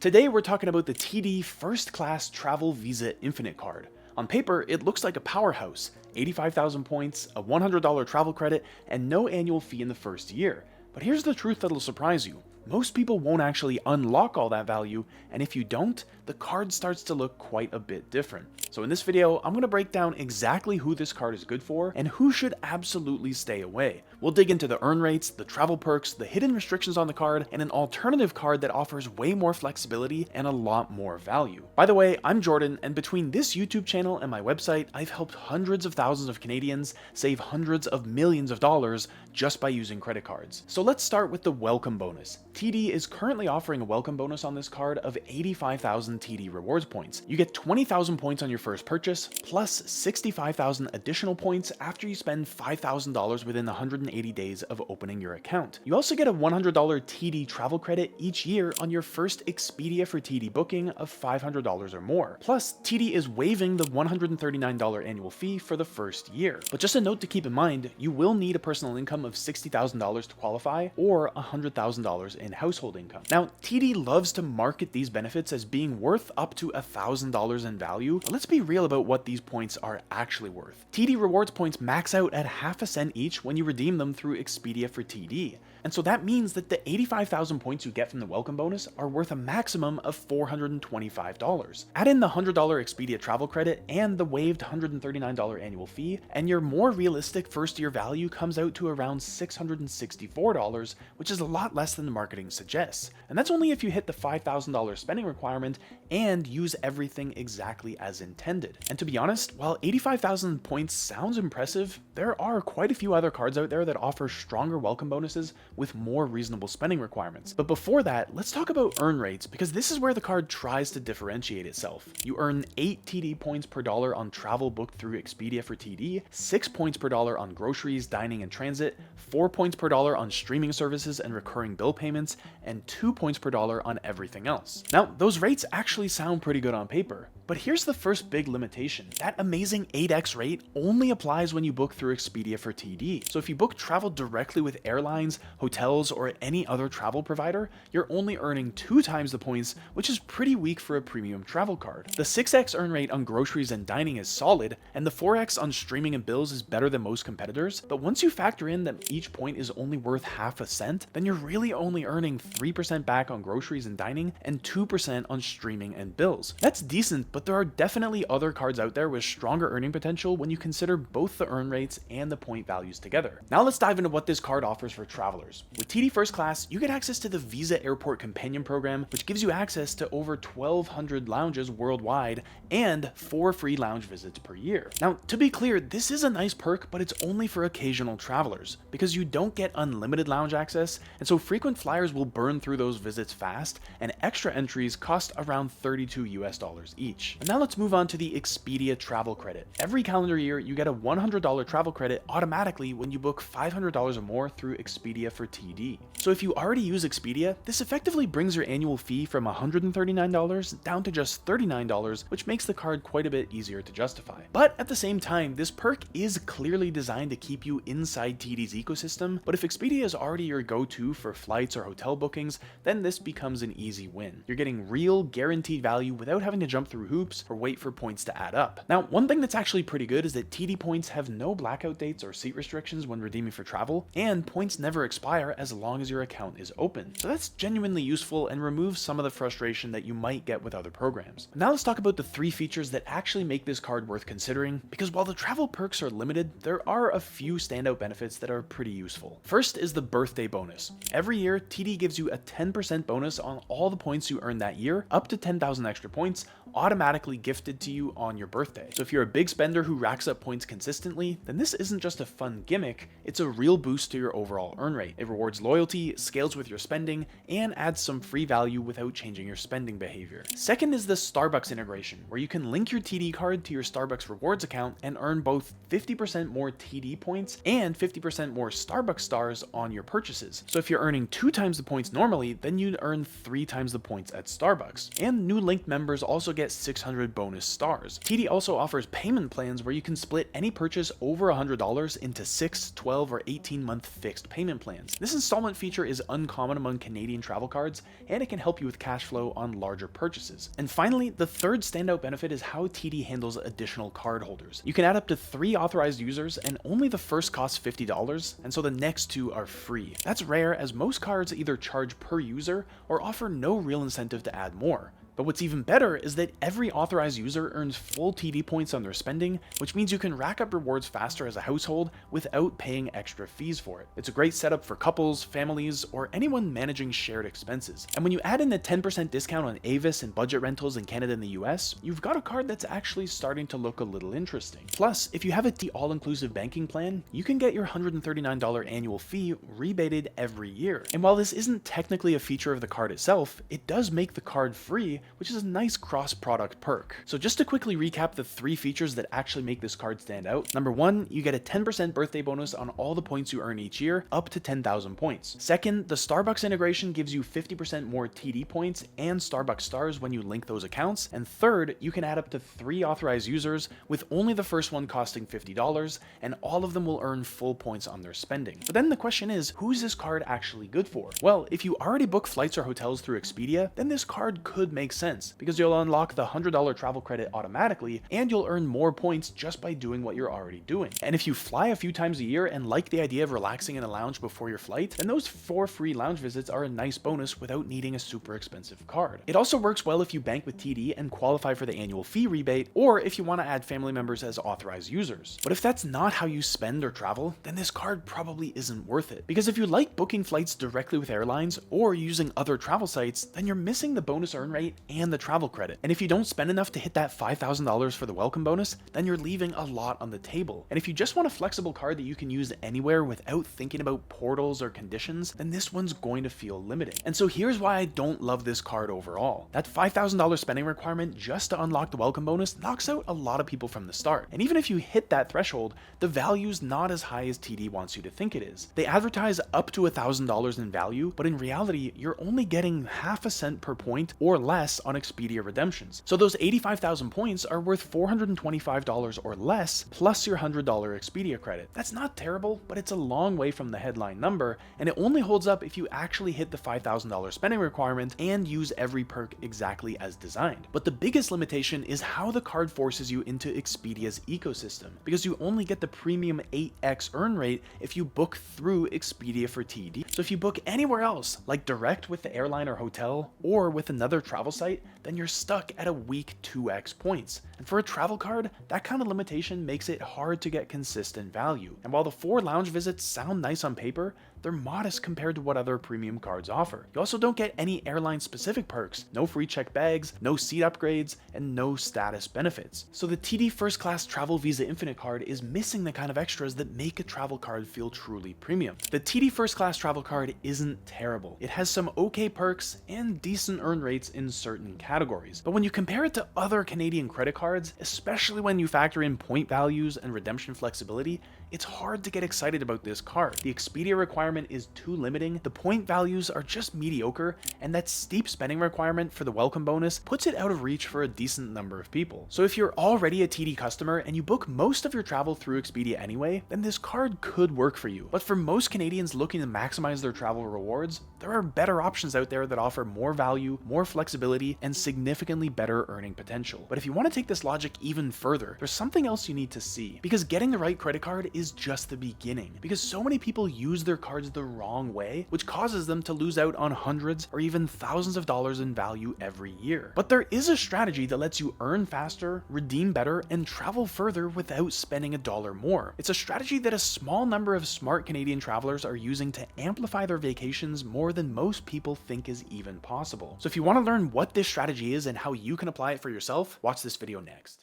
Today we're talking about the TD First Class Travel Visa Infinite card. On paper, it looks like a powerhouse, 85,000 points, a $100 travel credit, and no annual fee in the first year. But here's the truth that'll surprise you. Most people won't actually unlock all that value, and if you don't, the card starts to look quite a bit different. So in this video, I'm going to break down exactly who this card is good for and who should absolutely stay away. We'll dig into the earn rates, the travel perks, the hidden restrictions on the card, and an alternative card that offers way more flexibility and a lot more value. By the way, I'm Jordan, and between this YouTube channel and my website, I've helped hundreds of thousands of Canadians save hundreds of millions of dollars just by using credit cards. So let's start with the welcome bonus. TD is currently offering a welcome bonus on this card of 85,000 TD rewards points. You get 20,000 points on your first purchase, plus 65,000 additional points after you spend $5,000 within 180 days of opening your account. You also get a $100 TD travel credit each year on your first Expedia for TD booking of $500 or more. Plus, TD is waiving the $139 annual fee for the first year. But just a note to keep in mind, you will need a personal income of $60,000 to qualify, or $100,000 in household income. Now, TD loves to market these benefits as being worth up to $1,000 in value, but let's be real about what these points are actually worth. TD rewards points max out at half a cent each when you redeem them through Expedia for TD. And so that means that the 85,000 points you get from the welcome bonus are worth a maximum of $425. Add in the $100 Expedia travel credit and the waived $139 annual fee, and your more realistic first year value comes out to around $664, which is a lot less than the marketing suggests. And that's only if you hit the $5,000 spending requirement and use everything exactly as intended. And to be honest, while 85,000 points sounds impressive, there are quite a few other cards out there that offer stronger welcome bonuses with more reasonable spending requirements. But before that, let's talk about earn rates, because this is where the card tries to differentiate itself. You earn 8 TD points per dollar on travel booked through Expedia for TD, 6 points per dollar on groceries, dining, and transit, 4 points per dollar on streaming services and recurring bill payments, and 2 points per dollar on everything else. Now, those rates actually sound pretty good on paper, but here's the first big limitation. That amazing 8x rate only applies when you book through Expedia for TD. So if you book travel directly with airlines, hotels, or any other travel provider, you're only earning 2 times the points, which is pretty weak for a premium travel card. The 6x earn rate on groceries and dining is solid, and the 4x on streaming and bills is better than most competitors, but once you factor in that each point is only worth half a cent, then you're really only earning 3% back on groceries and dining and 2% on streaming and bills. That's decent, but there are definitely other cards out there with stronger earning potential when you consider both the earn rates and the point values together. Now let's dive into what this card offers for travelers. With TD First Class, you get access to the Visa Airport Companion Program, which gives you access to over 1,200 lounges worldwide and 4 free lounge visits per year. Now, to be clear, this is a nice perk, but it's only for occasional travelers, because you don't get unlimited lounge access, and so frequent flyers will burn through those visits fast, and extra entries cost around $32 each. And now let's move on to the Expedia travel credit. Every calendar year, you get a $100 travel credit automatically when you book $500 or more through Expedia for TD. So if you already use Expedia, this effectively brings your annual fee from $139 down to just $39, which makes the card quite a bit easier to justify. But at the same time, this perk is clearly designed to keep you inside TD's ecosystem, but if Expedia is already your go-to for flights or hotel bookings, then this becomes an easy win. You're getting real, guaranteed value without having to jump through hoops or wait for points to add up. Now, one thing that's actually pretty good is that TD points have no blackout dates or seat restrictions when redeeming for travel, and points never expire as long as your account is open. So that's genuinely useful and removes some of the frustration that you might get with other programs. Now let's talk about the 3 features that actually make this card worth considering, because while the travel perks are limited, there are a few standout benefits that are pretty useful. First is the birthday bonus. Every year, TD gives you a 10% bonus on all the points you earn that year, up to 10,000 extra points, automatically gifted to you on your birthday. So if you're a big spender who racks up points consistently, then this isn't just a fun gimmick, it's a real boost to your overall earn rate. It rewards loyalty, scales with your spending, and adds some free value without changing your spending behavior. Second is the Starbucks integration, where you can link your TD card to your Starbucks rewards account and earn both 50% more TD points and 50% more Starbucks stars on your purchases. So if you're earning 2 times the points normally, then you'd earn 3 times the points at Starbucks. And new linked members also get get 600 bonus stars. TD also offers payment plans where you can split any purchase over $100 into 6, 12, or 18-month fixed payment plans. This installment feature is uncommon among Canadian travel cards, and it can help you with cash flow on larger purchases. And finally, the third standout benefit is how TD handles additional card holders. You can add up to 3 authorized users, and only the first costs $50, and so the next 2 are free. That's rare, as most cards either charge per user or offer no real incentive to add more. But what's even better is that every authorized user earns full TD points on their spending, which means you can rack up rewards faster as a household without paying extra fees for it. It's a great setup for couples, families, or anyone managing shared expenses. And when you add in a 10% discount on Avis and budget rentals in Canada and the US, you've got a card that's actually starting to look a little interesting. Plus, if you have a TD all-inclusive banking plan, you can get your $139 annual fee rebated every year. And while this isn't technically a feature of the card itself, it does make the card free, which is a nice cross-product perk. So just to quickly recap the 3 features that actually make this card stand out. Number 1, you get a 10% birthday bonus on all the points you earn each year, up to 10,000 points. Second, the Starbucks integration gives you 50% more TD points and Starbucks stars when you link those accounts. And third, you can add up to 3 authorized users, with only the first one costing $50, and all of them will earn full points on their spending. But then the question is, who's this card actually good for? Well, if you already book flights or hotels through Expedia, then this card could make sense, because you'll unlock the $100 travel credit automatically, and you'll earn more points just by doing what you're already doing. And if you fly a few times a year and like the idea of relaxing in a lounge before your flight, then those 4 free lounge visits are a nice bonus without needing a super expensive card. It also works well if you bank with TD and qualify for the annual fee rebate, or if you want to add family members as authorized users. But if that's not how you spend or travel, then this card probably isn't worth it. Because if you like booking flights directly with airlines or using other travel sites, then you're missing the bonus earn rate and the travel credit. And if you don't spend enough to hit that $5,000 for the welcome bonus, then you're leaving a lot on the table. And if you just want a flexible card that you can use anywhere without thinking about portals or conditions, then this one's going to feel limiting. And so here's why I don't love this card overall. That $5,000 spending requirement just to unlock the welcome bonus knocks out a lot of people from the start. And even if you hit that threshold, the value's not as high as TD wants you to think it is. They advertise up to $1,000 in value, but in reality, you're only getting half a cent per point or less on Expedia redemptions. So those 85,000 points are worth $425 or less, plus your $100 Expedia credit. That's not terrible, but it's a long way from the headline number, and it only holds up if you actually hit the $5,000 spending requirement and use every perk exactly as designed. But the biggest limitation is how the card forces you into Expedia's ecosystem, because you only get the premium 8x earn rate if you book through Expedia for TD. So if you book anywhere else, like direct with the airline or hotel, or with another travel site, then you're stuck at a weak 2x points. And for a travel card, that kind of limitation makes it hard to get consistent value. And while the 4 lounge visits sound nice on paper, they're modest compared to what other premium cards offer. You also don't get any airline-specific perks, no free checked bags, no seat upgrades, and no status benefits. So the TD First Class Travel Visa Infinite card is missing the kind of extras that make a travel card feel truly premium. The TD First Class Travel card isn't terrible. It has some okay perks and decent earn rates in certain categories. But when you compare it to other Canadian credit cards, especially when you factor in point values and redemption flexibility, it's hard to get excited about this card. The Expedia requirement is too limiting, the point values are just mediocre, and that steep spending requirement for the welcome bonus puts it out of reach for a decent number of people. So if you're already a TD customer and you book most of your travel through Expedia anyway, then this card could work for you. But for most Canadians looking to maximize their travel rewards, there are better options out there that offer more value, more flexibility, and significantly better earning potential. But if you want to take this logic even further, there's something else you need to see. Because getting the right credit card is just the beginning. Because so many people use their cards the wrong way, which causes them to lose out on hundreds or even thousands of dollars in value every year. But there is a strategy that lets you earn faster, redeem better, and travel further without spending a dollar more. It's a strategy that a small number of smart Canadian travelers are using to amplify their vacations more than most people think is even possible. So if you want to learn what this strategy is and how you can apply it for yourself, watch this video next.